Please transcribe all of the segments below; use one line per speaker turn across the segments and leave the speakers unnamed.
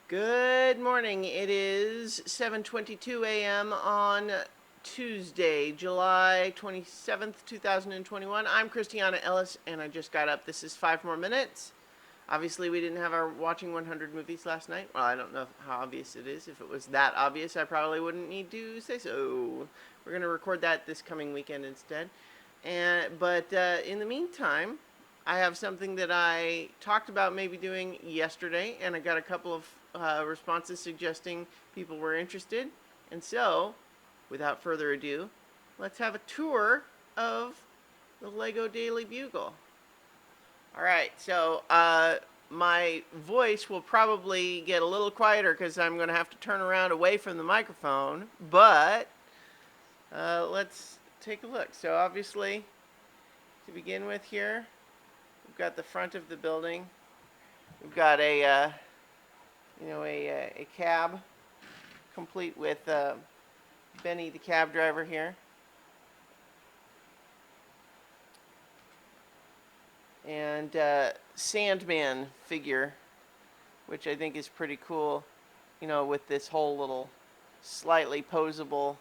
Good morning. It is 7:22 a.m. on Tuesday, July 27th, 2021. I'm Christiana Ellis, and I just got up. This is 5 more minutes. Obviously, we didn't have our watching 100 movies last night. Well, I don't know how obvious it is. If it was that obvious, I probably wouldn't need to say so. We're going to record that this coming weekend instead. But in the meantime, I have something that I talked about maybe doing yesterday, and I got a couple of responses suggesting people were interested. And so, without further ado, let's have a tour of the LEGO Daily Bugle. All right, so my voice will probably get a little quieter because I'm going to have to turn around away from the microphone, but let's take a look. So obviously, to begin with here, we've got the front of the building. We've got a cab, complete with Benny, the cab driver here, and Sandman figure, which I think is pretty cool. You know, with this whole little slightly posable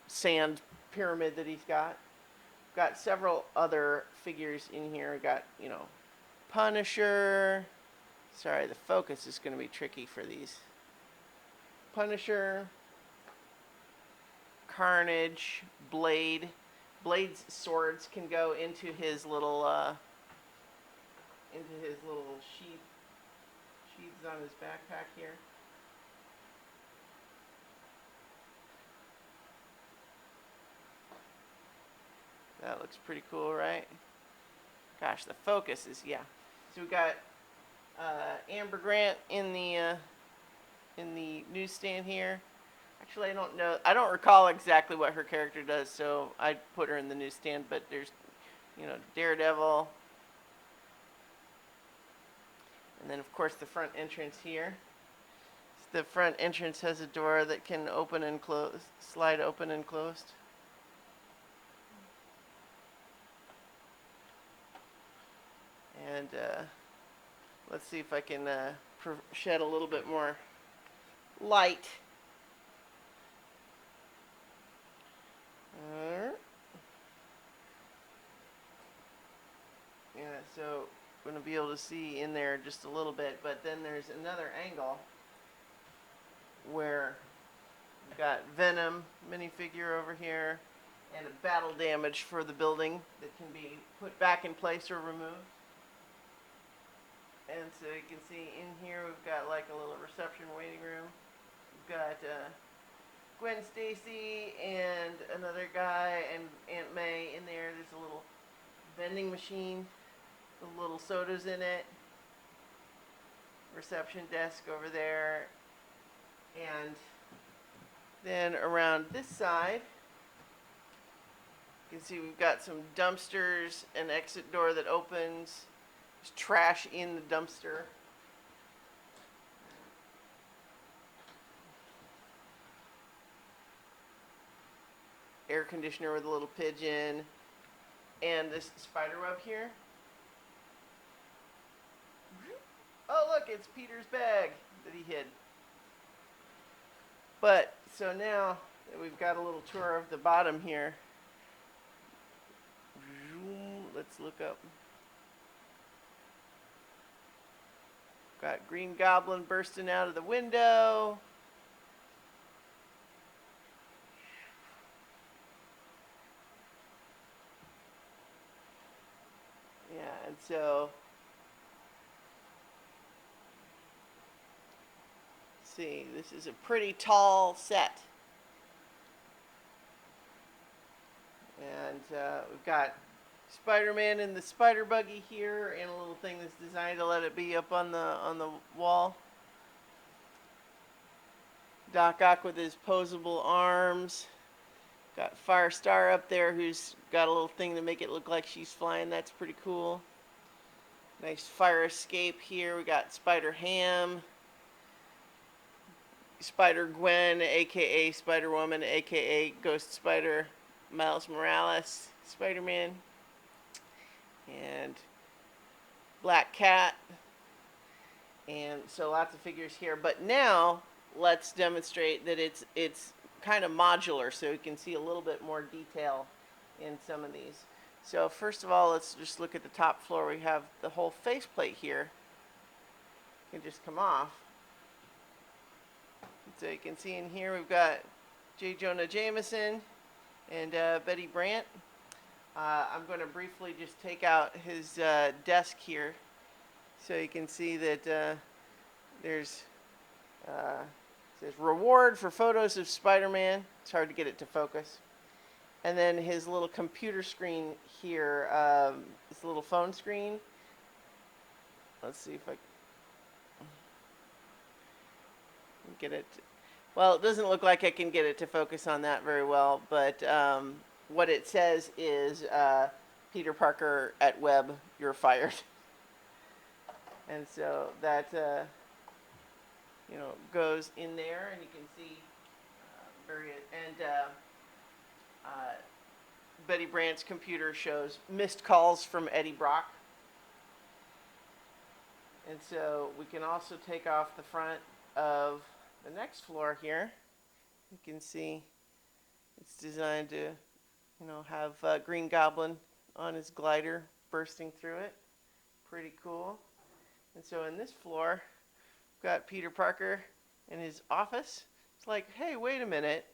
sand pyramid that he's got. Got several other figures in here. We got, Punisher. Sorry, the focus is going to be tricky for these. Punisher, Carnage, Blade. Blade's swords can go into his little sheaths on his backpack here. That looks pretty cool, right? Gosh, the focus is, yeah. So we got Amber Grant in the newsstand here. Actually, I don't know. I don't recall exactly what her character does, so I'd put her in the newsstand. But there's, Daredevil, and then of course the front entrance here. The front entrance has a door that can open and close, slide open and closed. And let's see if I can shed a little bit more light. Yeah, so I'm going to be able to see in there just a little bit, but then there's another angle where we've got Venom minifigure over here and a battle damage for the building that can be put back in place or removed. And so you can see in here we've got like a little reception waiting room. We've got Gwen Stacy and another guy and Aunt May in there. There's a little vending machine with little sodas in it. Reception desk over there. And then around this side, you can see we've got some dumpsters, an exit door that opens. There's trash in the dumpster. Air conditioner with a little pigeon. And this spider web here. Oh, look, it's Peter's bag that he hid. But, so now that we've got a little tour of the bottom here, let's look up. Got Green Goblin bursting out of the window. Yeah, and so, see, this is a pretty tall set. And we've got Spider-Man in the spider buggy here, and a little thing that's designed to let it be up on the wall. Doc Ock with his posable arms. Got Firestar up there, who's got a little thing to make it look like she's flying. That's pretty cool. Nice fire escape here. We got Spider Ham, Spider Gwen, aka Spider Woman, aka Ghost Spider, Miles Morales, Spider-Man, and Black Cat. And so lots of figures here. But now let's demonstrate that it's kind of modular, so you can see a little bit more detail in some of these. So first of all, let's just look at the top floor. We have the whole faceplate here. It can just come off. So you can see in here we've got J. Jonah Jameson and Betty Brant. I'm going to briefly just take out his desk here, so you can see that there's says reward for photos of Spider-Man. It's hard to get it to focus. And then his little computer screen here, this little phone screen. Let's see if I can get it. Well, it doesn't look like I can get it to focus on that very well, but what it says is, Peter Parker at Web, you're fired. And so that, goes in there, and you can see Betty Brant's computer shows missed calls from Eddie Brock. And so we can also take off the front of the next floor here. You can see it's designed to, have Green Goblin on his glider bursting through it. Pretty cool. And so in this floor, we've got Peter Parker in his office. It's like, hey, wait a minute.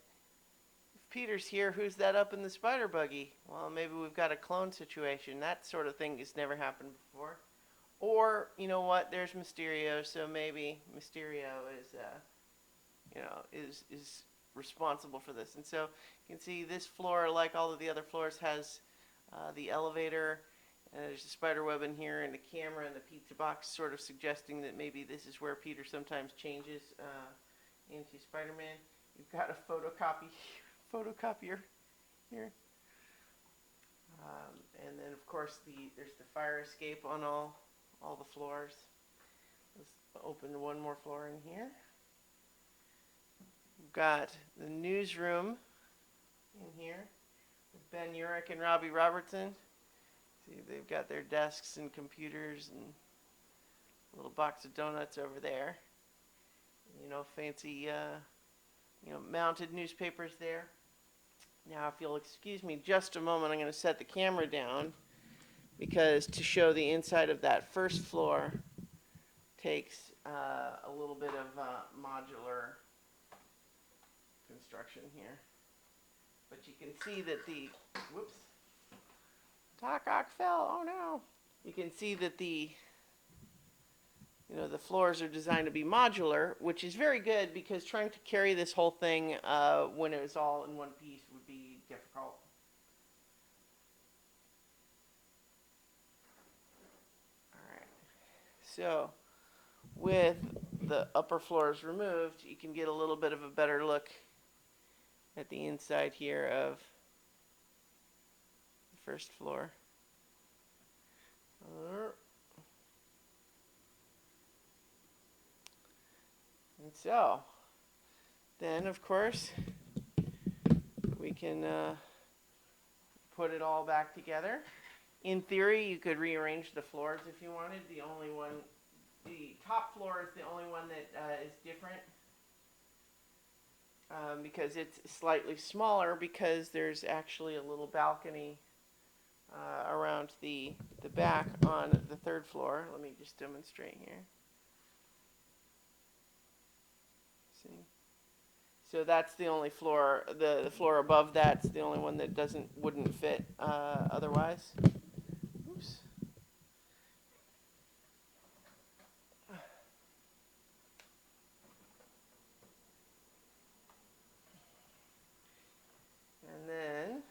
If Peter's here, who's that up in the spider buggy? Well, maybe we've got a clone situation. That sort of thing has never happened before. Or, you know what, there's Mysterio, so maybe Mysterio is responsible for this. And so you can see this floor, like all of the other floors, has the elevator. There's a spider web in here and a camera and a pizza box, sort of suggesting that maybe this is where Peter sometimes changes into Spider-Man. You've got a photocopier here. And then, of course, there's the fire escape on all the floors. Let's open one more floor in here. We've got the newsroom in here with Ben Urich and Robbie Robertson. See, they've got their desks and computers and a little box of donuts over there. Fancy, mounted newspapers there. Now, if you'll excuse me just a moment, I'm going to set the camera down, because to show the inside of that first floor takes a little bit of modular construction here. But you can see that Doc fell, oh no. You can see that the floors are designed to be modular, which is very good, because trying to carry this whole thing when it was all in one piece would be difficult. Alright, so with the upper floors removed, you can get a little bit of a better look at the inside here of the first floor. And so, then of course, we can put it all back together. In theory, you could rearrange the floors if you wanted. The top floor is the only one that is different, because it's slightly smaller, because there's actually a little balcony around the back on the third floor. Let me just demonstrate here. See? So that's the only floor. The floor above that's the only one that wouldn't fit otherwise. Oops. And then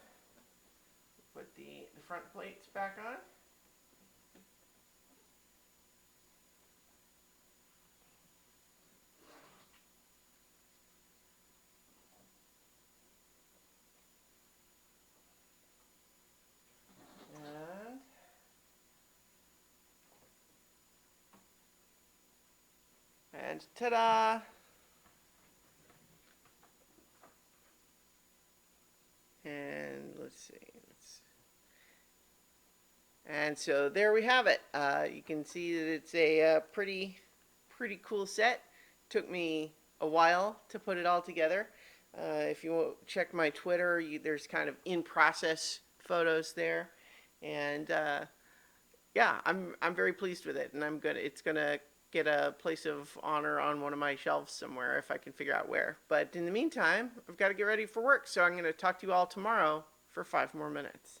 put the front plates back on. And ta-da! And let's see. And so there we have it. You can see that it's a pretty pretty cool set. Took me a while to put it all together. If you check my Twitter, there's kind of in process photos there, and yeah, I'm very pleased with it, and it's gonna get a place of honor on one of my shelves somewhere if I can figure out where. But in the meantime, I've got to get ready for work, so I'm gonna talk to you all tomorrow for 5 more minutes.